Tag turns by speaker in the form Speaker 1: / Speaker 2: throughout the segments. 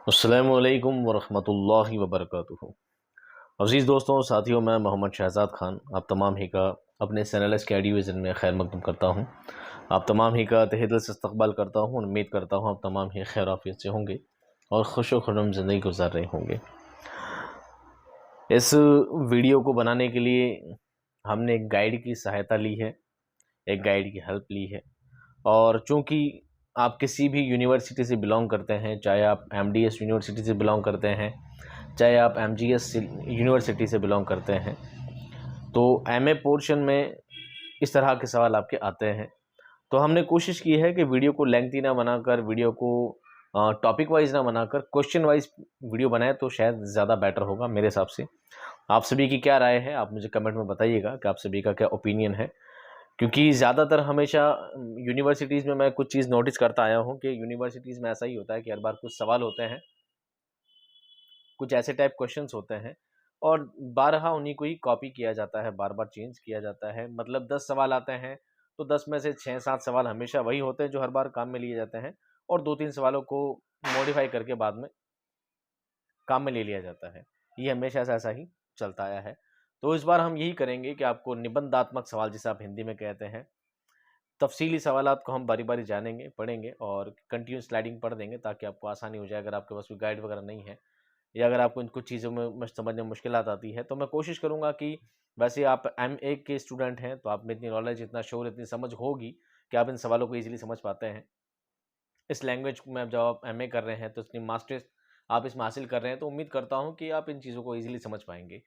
Speaker 1: السلام علیکم ورحمۃ اللہ وبرکاتہ۔ عزیز دوستوں، ساتھیوں، میں محمد شہزاد خان آپ تمام ہی کا اپنے چینل اسٹڈی ویژن میں خیر مقدم کرتا ہوں۔ آپ تمام ہی کا تہہ دل سے استقبال کرتا ہوں اور امید کرتا ہوں آپ تمام ہی خیر عافیت سے ہوں گے اور خوش و خرم زندگی گزار رہے ہوں گے۔ اس ویڈیو کو بنانے کے لیے ہم نے ایک گائیڈ کی سہایتا لی ہے، ایک گائیڈ کی ہیلپ لی ہے، اور چونکہ آپ کسی بھی یونیورسٹی سے بلانگ کرتے ہیں، چاہے آپ ایم ڈی ایس یونیورسٹی سے بلانگ کرتے ہیں، چاہے آپ ایم جی ایس یونیورسٹی سے بلانگ کرتے ہیں، تو ایم اے پورشن میں اس طرح کے سوال آپ کے آتے ہیں۔ تو ہم نے کوشش کی ہے کہ ویڈیو کو لینتھی نہ بنا کر، ویڈیو کو ٹاپک وائز نہ بنا کر کوشچن وائز ویڈیو بنائے تو شاید زیادہ بیٹر ہوگا میرے حساب سے۔ آپ سبھی کی کیا رائے ہے آپ مجھے کمنٹ میں بتائیے گا کہ آپ سبھی کا کیا اوپینین ہے، کیونکہ زیادہ تر ہمیشہ یونیورسٹیز میں کچھ چیز نوٹس کرتا آیا ہوں کہ یونیورسٹیز میں ایسا ہی ہوتا ہے کہ ہر بار کچھ سوال ہوتے ہیں، کچھ ایسے ٹائپ کوشچنس ہوتے ہیں اور بارہا انہیں کو ہی کاپی کیا جاتا ہے، بار بار چینج کیا جاتا ہے۔ مطلب 10 سوال آتے ہیں تو 10 میں سے 6-7 سوال ہمیشہ وہی ہوتے ہیں جو ہر بار کام میں لیے جاتے ہیں، اور 2-3 سوالوں کو موڈیفائی کر کے بعد میں کام میں لے لیا جاتا ہے۔ یہ ہمیشہ سے ایسا ہی چلتا آیا ہے۔ تو اس بار ہم یہی کریں گے کہ آپ کو نبنداتمک سوال جسے آپ ہندی میں کہتے ہیں، تفصیلی سوالات کو ہم باری باری جانیں گے، پڑھیں گے اور کنٹینیو سلائڈنگ پڑھ دیں گے تاکہ آپ کو آسانی ہو جائے۔ اگر آپ کے پاس کوئی گائیڈ وغیرہ نہیں ہے یا اگر آپ کو ان کچھ چیزوں میں سمجھنے میں مشکلات آتی ہے، تو میں کوشش کروں گا کہ ویسے آپ ایم اے کے اسٹوڈنٹ ہیں تو آپ میں اتنی نالج، اتنا شعور، اتنی سمجھ ہوگی کہ آپ ان سوالوں کو ایزیلی سمجھ پاتے ہیں۔ اس لینگویج میں جب آپ ایم اے کر رہے ہیں تو اتنی ماسٹرز آپ اس میں حاصل کر رہے ہیں، تو امید کرتا ہوں کہ آپ ان چیزوں کو ایزیلی سمجھ پائیں گے۔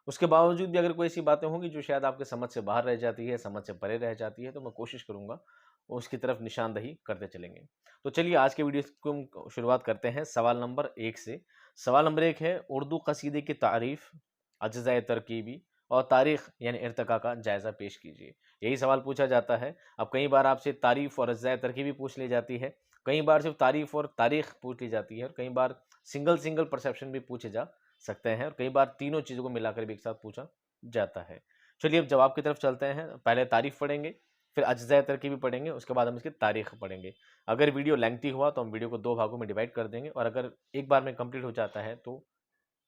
Speaker 1: اس کے باوجود بھی اگر کوئی ایسی باتیں ہوں گی جو شاید آپ کے سمجھ سے باہر رہ جاتی ہے، سمجھ سے پرے رہ جاتی ہے، تو میں کوشش کروں گا اس کی طرف نشاندہی کرتے چلیں گے۔ تو چلیے آج کے ویڈیو کو ہم شروعات کرتے ہیں سوال نمبر 1 سے۔ سوال نمبر 1 ہے، اردو قصیدے کی تعریف، اجزائے ترکیبی اور تاریخ یعنی ارتقاء کا جائزہ پیش کیجیے۔ یہی سوال پوچھا جاتا ہے۔ اب کئی بار آپ سے تعریف اور اجزائے ترکیبی پوچھ لی جاتی ہے، کئی بار صرف تعریف اور تاریخ پوچھ لی جاتی ہے، اور کئی بار سنگل پرسیپشن بھی پوچھے جا سکتے ہیں، اور کئی بار تینوں چیزوں کو ملا کر بھی ایک ساتھ پوچھا جاتا ہے۔ چلیے اب جواب کی طرف چلتے ہیں۔ پہلے تعریف پڑھیں گے، پھر اجزائے ترکیبی پڑھیں گے، اس کے بعد ہم اس کی تاریخ پڑھیں گے۔ اگر ویڈیو لینگتھی ہوا تو ہم ویڈیو کو 2 بھاگوں میں ڈیوائڈ کر دیں گے، اور اگر ایک بار میں کمپلیٹ ہو جاتا ہے تو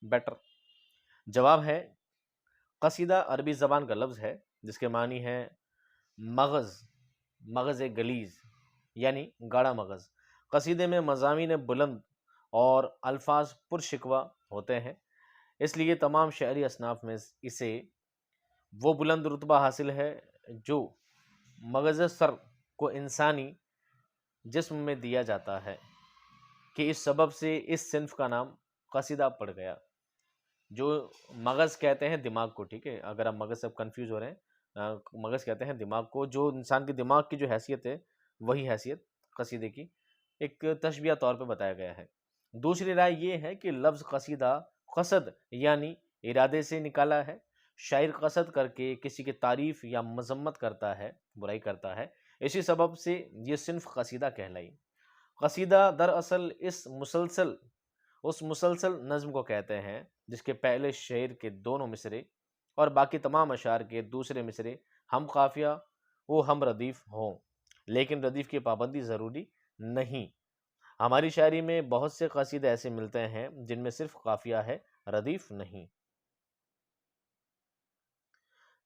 Speaker 1: بیٹر۔ جواب ہے، قصیدہ عربی زبان کا لفظ ہے جس کے معنی ہے مغز، مغز گلیز یعنی گاڑا مغز۔ قصیدے میں مضامین بلند اور الفاظ پرشکوہ ہوتے ہیں، اس لیے تمام شعری اصناف میں اسے وہ بلند رتبہ حاصل ہے جو مغز سر کو انسانی جسم میں دیا جاتا ہے، کہ اس سبب سے اس صنف کا نام قصیدہ پڑ گیا۔ جو مغز کہتے ہیں دماغ کو، ٹھیک ہے، اگر آپ مغز سے کنفیوز ہو رہے ہیں، مغز کہتے ہیں دماغ کو، جو انسان کے دماغ کی جو حیثیت ہے وہی حیثیت قصیدے کی ایک تشبیہ طور پہ بتایا گیا ہے۔ دوسری رائے یہ ہے کہ لفظ قصیدہ قصد یعنی ارادے سے نکالا ہے۔ شاعر قصد کر کے کسی کی تعریف یا مذمت کرتا ہے، برائی کرتا ہے، اسی سبب سے یہ صنف قصیدہ کہلائی۔ قصیدہ دراصل اس مسلسل نظم کو کہتے ہیں جس کے پہلے شعر کے دونوں مصرے اور باقی تمام اشعار کے دوسرے مصرے ہم قافیہ و ہم ردیف ہوں، لیکن ردیف کی پابندی ضروری نہیں۔ ہماری شاعری میں بہت سے قصیدے ایسے ملتے ہیں جن میں صرف قافیہ ہے، ردیف نہیں۔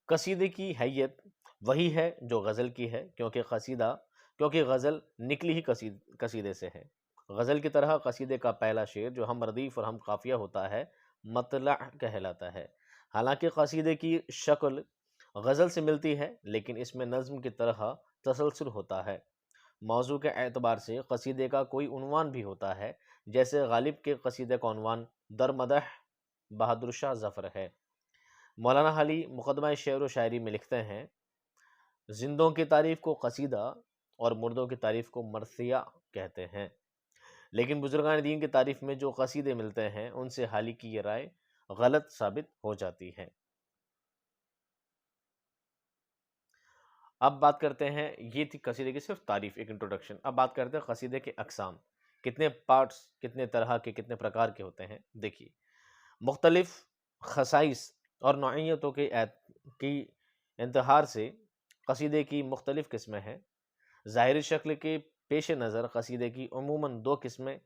Speaker 1: قصیدے کی حیت وہی ہے جو غزل کی ہے، کیونکہ غزل نکلی ہی قصیدے سے ہے۔ غزل کی طرح قصیدے کا پہلا شعر جو ہم ردیف اور ہم قافیہ ہوتا ہے مطلع کہلاتا ہے۔ حالانکہ قصیدے کی شکل غزل سے ملتی ہے لیکن اس میں نظم کی طرح تسلسل ہوتا ہے۔ موضوع کے اعتبار سے قصیدے کا کوئی عنوان بھی ہوتا ہے، جیسے غالب کے قصیدے کا عنوان در مدح بہادر شاہ ظفر ہے۔ مولانا حالی مقدمہ شعر و شاعری میں لکھتے ہیں، زندوں کی تعریف کو قصیدہ اور مردوں کی تعریف کو مرثیہ کہتے ہیں، لیکن بزرگان دین کی تعریف میں جو قصیدے ملتے ہیں ان سے حالی کی یہ رائے غلط ثابت ہو جاتی ہے۔ اب بات کرتے ہیں، یہ تھی قصیدے کی صرف تعریف، ایک انٹروڈکشن۔ اب بات کرتے ہیں قصیدے کے اقسام، کتنے پارٹس، کتنے طرح کے، کتنے پرکار کے ہوتے ہیں۔ دیکھیے، مختلف خصائص اور نوعیتوں کی انتہار سے قصیدے کی مختلف قسمیں ہیں۔ ظاہری شکل کے پیش نظر قصیدے کی عموماً 2 قسمیں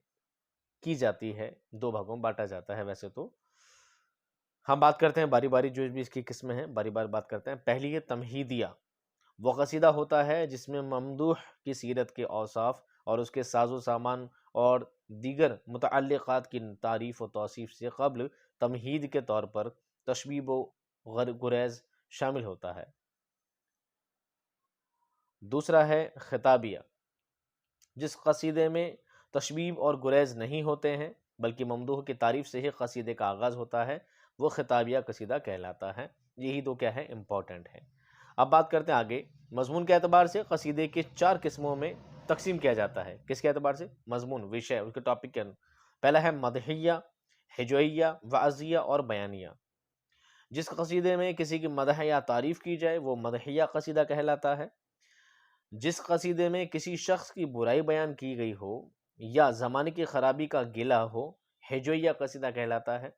Speaker 1: کی جاتی ہے، دو بھاگوں میں بانٹا جاتا ہے۔ ویسے تو ہم بات کرتے ہیں باری باری جو بھی اس کی قسمیں ہیں، باری باری بات کرتے ہیں۔ پہلی ہے تمہیدیہ، وہ قصیدہ ہوتا ہے جس میں ممدوح کی سیرت کے اوصاف اور اس کے ساز و سامان اور دیگر متعلقات کی تعریف و توصیف سے قبل تمہید کے طور پر تشبیب و گریز شامل ہوتا ہے۔ دوسرا ہے خطابیہ، جس قصیدے میں تشبیب اور گریز نہیں ہوتے ہیں بلکہ ممدوح کی تعریف سے ہی قصیدے کا آغاز ہوتا ہے، وہ خطابیہ قصیدہ کہلاتا ہے۔ یہی دو کیا ہے امپورٹنٹ ہے۔ اب بات کرتے ہیں آگے، مضمون کے اعتبار سے قصیدے کے 4 قسموں میں تقسیم کیا جاتا ہے۔ کس کے اعتبار سے؟ مضمون، وشے، اس کے ٹاپک کے پہلا ہے مدحیہ، ہجویہ، وعظیہ اور بیانیہ۔ جس قصیدے میں کسی کی مدح یا تعریف کی جائے وہ مدحیہ قصیدہ کہلاتا ہے۔ جس قصیدے میں کسی شخص کی برائی بیان کی گئی ہو یا زمانے کی خرابی کا گلہ ہو، ہجویہ قصیدہ کہلاتا ہے۔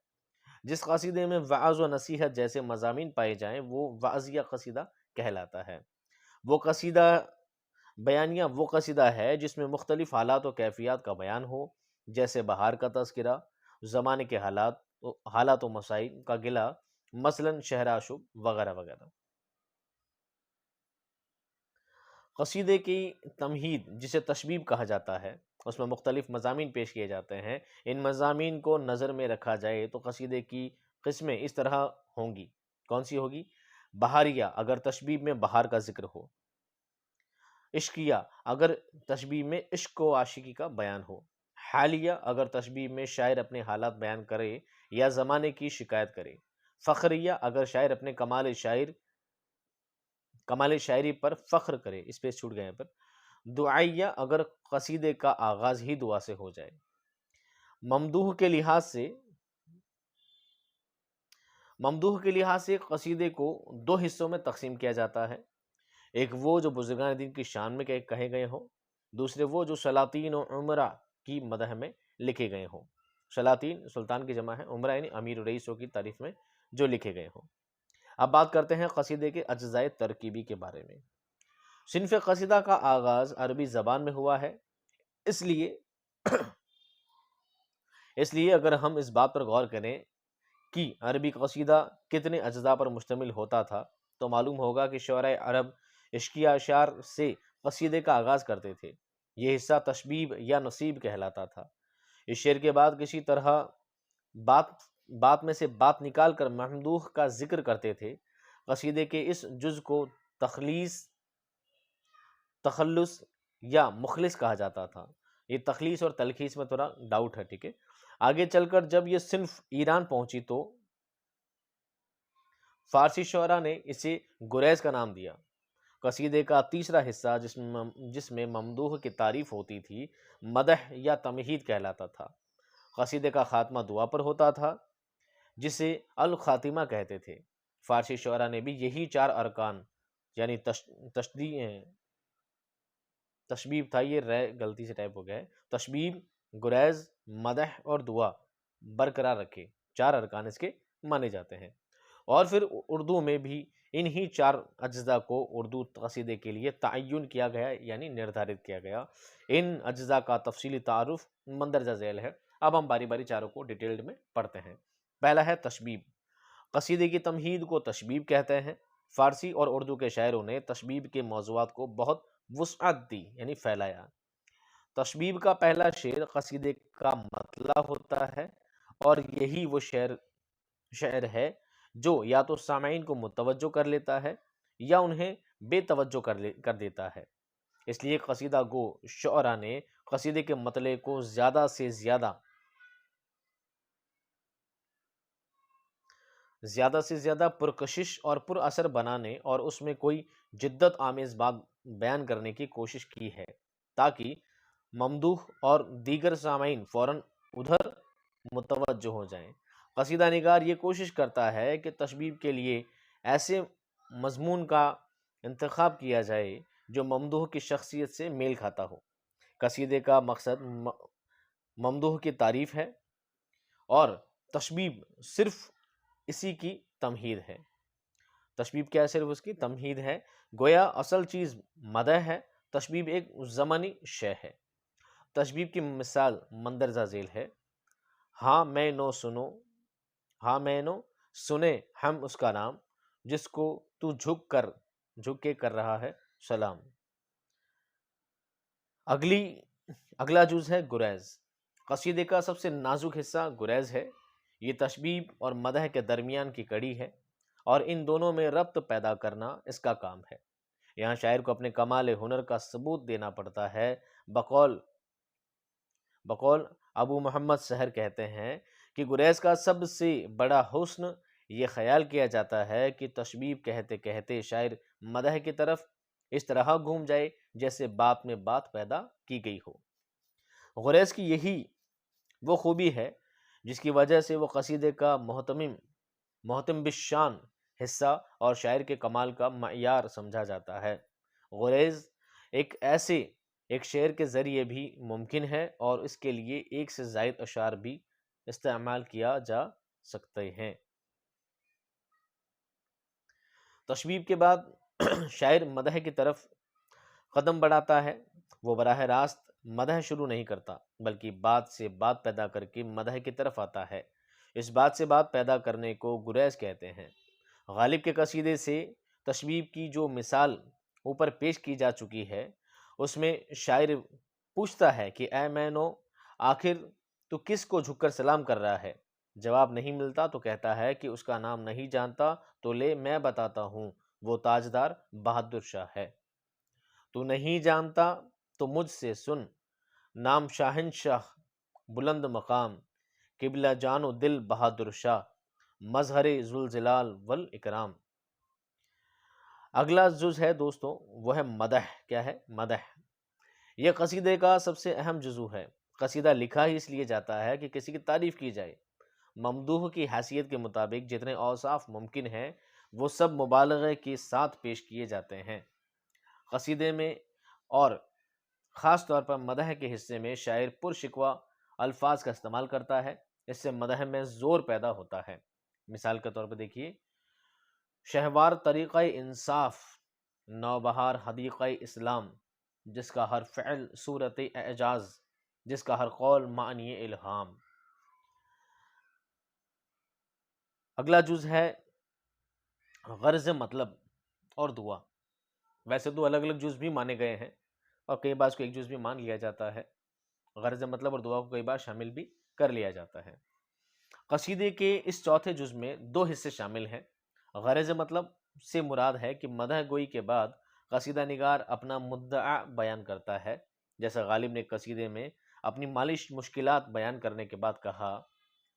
Speaker 1: جس قصیدے میں وعظ و نصیحت جیسے مضامین پائے جائیں وہ وعظیہ قصیدہ کہلاتا ہے۔ وہ قصیدہ بیانیہ وہ قصیدہ ہے جس میں مختلف حالات و کیفیات کا بیان ہو، جیسے بہار کا تذکرہ، زمانے کے حالات و مسائل کا گلہ، مثلاً شہر آشوب وغیرہ وغیرہ۔ قصیدے کی تمہید جسے تشبیب کہا جاتا ہے، اس میں مختلف مضامین پیش کیے جاتے ہیں۔ ان مضامین کو نظر میں رکھا جائے تو قصیدے کی قسمیں اس طرح ہوں گی۔ کون سی ہوگی؟ بہاریہ، اگر تشبیب میں بہار کا ذکر ہو۔ عشقیہ، اگر تشبیب میں عشق و عاشقی کا بیان ہو۔ حالیہ، اگر تشبیب میں شاعر اپنے حالات بیان کرے یا زمانے کی شکایت کرے۔ فخریہ، اگر شاعر اپنے کمال شاعری پر فخر کرے، اس پہ چھوٹ گئے ہیں پر۔ دعائیہ، اگر قصیدے کا آغاز ہی دعا سے ہو جائے۔ ممدوح کے لحاظ سے قصیدے کو 2 حصوں میں تقسیم کیا جاتا ہے۔ ایک وہ جو بزرگان دین کی شان میں کہے گئے ہوں، دوسرے وہ جو سلاطین و عمرہ کی مدح میں لکھے گئے ہوں۔ سلاطین سلطان کی جمع ہے، عمرہ یعنی امیر و رئیسوں کی تعریف میں جو لکھے گئے ہوں۔ اب بات کرتے ہیں قصیدے کے اجزاء ترکیبی کے بارے میں۔ صنف قصیدہ کا آغاز عربی زبان میں ہوا ہے، اس لیے اگر ہم اس بات پر غور کریں کہ عربی قصیدہ کتنے اجزاء پر مشتمل ہوتا تھا تو معلوم ہوگا کہ شعراء عرب عشقیہ اشعار سے قصیدے کا آغاز کرتے تھے۔ یہ حصہ تشبیب یا نصیب کہلاتا تھا۔ اس شعر کے بعد کسی طرح بات میں سے بات نکال کر ممدوح کا ذکر کرتے تھے۔ قصیدے کے اس جز کو تخلص یا مخلص کہا جاتا تھا۔ یہ تخلیص اور تلخیص میں تھوڑا ڈاؤٹ ہے، ٹھیک ہے۔ آگے چل کر جب یہ صنف ایران پہنچی تو فارسی شعراء نے اسے گریز کا نام دیا۔ قصیدے کا تیسرا حصہ جس میں ممدوح کی تعریف ہوتی تھی مدح یا تمہید کہلاتا تھا۔ قصیدے کا خاتمہ دعا پر ہوتا تھا جسے الخاتمہ کہتے تھے۔ فارسی شعراء نے بھی یہی 4 ارکان یعنی تشبیب تھا، یہ غلطی سے ٹائپ ہو گیا ہے، تشبیب، گریز، مدح اور دعا برقرار رکھے۔ 4 ارکان اس کے مانے جاتے ہیں۔ اور پھر اردو میں بھی انہی 4 اجزاء کو اردو قصیدے کے لیے تعین کیا گیا یعنی نردھارت کیا گیا۔ ان اجزاء کا تفصیلی تعارف مندرجہ ذیل ہے۔ اب ہم باری باری چاروں کو ڈیٹیلڈ میں پڑھتے ہیں۔ پہلا ہے تشبیب۔ قصیدے کی تمہید کو تشبیب کہتے ہیں۔ فارسی اور اردو کے شاعروں نے تشبیب کے موضوعات کو بہت وسعت دی یعنی پھیلایا۔ تشبیب کا پہلا شعر قصیدے کا مطلع ہوتا ہے اور یہی وہ شعر ہے جو یا تو سامعین کو متوجہ کر لیتا ہے یا انہیں بے توجہ کر دیتا ہے۔ اس لیے قصیدہ گو شعراء نے قصیدے کے مطلع کو زیادہ سے زیادہ پرکشش اور پر اثر بنانے اور اس میں کوئی جدت آمیز بات بیان کرنے کی کوشش کی ہے تاکہ ممدوح اور دیگر سامعین فوراً ادھر متوجہ ہو جائیں۔ قصیدہ نگار یہ کوشش کرتا ہے کہ تشبیب کے لیے ایسے مضمون کا انتخاب کیا جائے جو ممدوح کی شخصیت سے میل کھاتا ہو۔ قصیدے کا مقصد ممدوح کی تعریف ہے اور تشبیب صرف اسی کی تمہید ہے۔ تشبیب کیا صرف اس کی تمہید ہے، گویا اصل چیز مدح ہے، تشبیب ایک زمانی شے ہے۔ تشبیب کی مثال مندرجہ ذیل ہے: ہاں میں نو سنو، ہاں میں نو سنے ہم اس کا نام، جس کو تو جھک کے کر رہا ہے سلام۔ اگلا جز ہے گریز۔ قصیدے کا سب سے نازک حصہ گریز ہے۔ یہ تشبیب اور مدح کے درمیان کی کڑی ہے، اور ان دونوں میں ربط پیدا کرنا اس کا کام ہے۔ یہاں شاعر کو اپنے کمال ہنر کا ثبوت دینا پڑتا ہے۔ بقول ابو محمد سحر کہتے ہیں کہ گریز کا سب سے بڑا حسن یہ خیال کیا جاتا ہے کہ تشبیب کہتے کہتے شاعر مدح کی طرف اس طرح گھوم جائے جیسے بات میں بات پیدا کی گئی ہو۔ گریز کی یہی وہ خوبی ہے جس کی وجہ سے وہ قصیدے کا محتم بالشان حصہ اور شاعر کے کمال کا معیار سمجھا جاتا ہے۔ گریز ایک شعر کے ذریعے بھی ممکن ہے، اور اس کے لیے ایک سے زائد اشعار بھی استعمال کیا جا سکتے ہیں۔ تشبیب کے بعد شاعر مدح کی طرف قدم بڑھاتا ہے۔ وہ براہ راست مدح شروع نہیں کرتا، بلکہ بات سے بات پیدا کر کے مدح کی طرف آتا ہے۔ اس بات سے بات پیدا کرنے کو گریز کہتے ہیں۔ غالب کے قصیدے سے تشبیب کی جو مثال اوپر پیش کی جا چکی ہے، اس میں شاعر پوچھتا ہے کہ اے مینو، آخر تو کس کو جھک کر سلام کر رہا ہے؟ جواب نہیں ملتا تو کہتا ہے کہ اس کا نام نہیں جانتا تو لے میں بتاتا ہوں، وہ تاجدار بہادر شاہ ہے۔ تو نہیں جانتا تو مجھ سے سن، نام شاہنشاہ بلند مقام، قبلہ جان و دل بہادر شاہ، مظہر ذوالجلال والاکرام۔ اگلا جز ہے دوستوں، وہ ہے مدح۔ کیا ہے؟ مدح۔ یہ قصیدے کا سب سے اہم جزو ہے۔ قصیدہ لکھا ہی اس لیے جاتا ہے کہ کسی کی تعریف کی جائے۔ ممدوح کی حیثیت کے مطابق جتنے اوصاف ممکن ہیں وہ سب مبالغے کے ساتھ پیش کیے جاتے ہیں۔ قصیدے میں اور خاص طور پر مدح کے حصے میں شاعر پرشکوہ الفاظ کا استعمال کرتا ہے، اس سے مدح میں زور پیدا ہوتا ہے۔ مثال کے طور پر دیکھیے: شہوار طریقہ انصاف، نوبہار حدیقہ اسلام، جس کا ہر فعل صورت اعجاز، جس کا ہر قول معنی الہام۔ اگلا جز ہے غرض مطلب اور دعا۔ ویسے تو الگ الگ جز بھی مانے گئے ہیں، اور کئی بار اس کو ایک جز بھی مان لیا جاتا ہے۔ غرض مطلب اور دعا کو کئی بار شامل بھی کر لیا جاتا ہے۔ قصیدے کے اس چوتھے جز میں دو حصے شامل ہیں۔ غرض مطلب سے مراد ہے کہ مدح گوئی کے بعد قصیدہ نگار اپنا مدعا بیان کرتا ہے، جیسا غالب نے قصیدے میں اپنی مالی مشکلات بیان کرنے کے بعد کہا: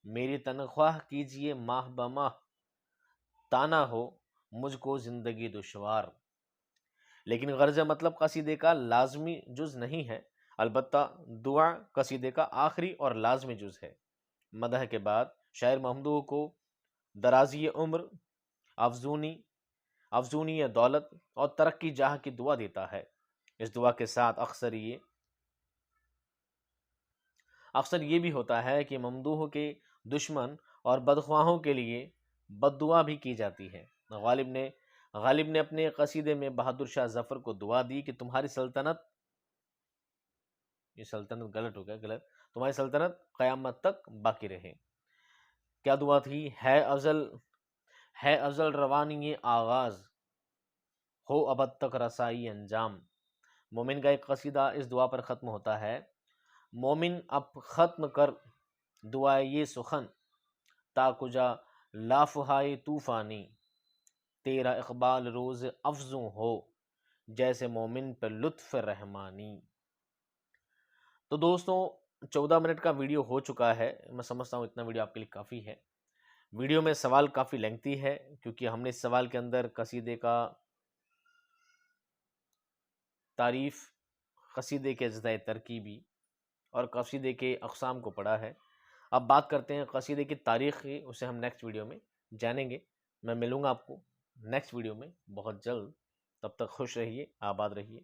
Speaker 1: میری تنخواہ کیجئے ماہ بماہ، تانا ہو مجھ کو زندگی دشوار۔ لیکن غرض مطلب قصیدے کا لازمی جز نہیں ہے، البتہ دعا قصیدے کا آخری اور لازمی جز ہے۔ مدح کے بعد شاعر ممدوح کو درازی عمر، افزونی دولت اور ترقی جاہ کی دعا دیتا ہے۔ اس دعا کے ساتھ اکثر یہ بھی ہوتا ہے کہ ممدوح کے دشمن اور بدخواہوں کے لیے بد دعا بھی کی جاتی ہے۔ غالب نے اپنے قصیدے میں بہادر شاہ ظفر کو دعا دی کہ تمہاری سلطنت، یہ سلطنت غلط ہو گیا، غلط، تمہاری سلطنت قیامت تک باقی رہے۔ کیا دعا تھی؟ ہے ازل روانی آغاز، ہو ابد تک رسائی انجام۔ مومن کا ایک قصیدہ اس دعا پر ختم ہوتا ہے: مومن اب ختم کر دعائے یہ سخن، تا کجا لافہائے طوفانی، تیرا اقبال روز افزوں ہو، جیسے مومن پہ لطف رحمانی۔ تو دوستوں 14 منٹ کا ویڈیو ہو چکا ہے، میں سمجھتا ہوں اتنا ویڈیو آپ کے لیے کافی ہے۔ ویڈیو میں سوال کافی لینگتھی ہے، کیونکہ ہم نے اس سوال کے اندر قصیدے کا تعریف، قصیدے کے اجزاء ترکیبی اور قصیدے کے اقسام کو پڑھا ہے۔ اب بات کرتے ہیں قصیدے کی تاریخ کی، اسے ہم نیکسٹ ویڈیو میں جانیں گے۔ میں ملوں گا آپ کو نیکسٹ ویڈیو میں بہت جلد، تب تک خوش رہیے، آباد رہیے۔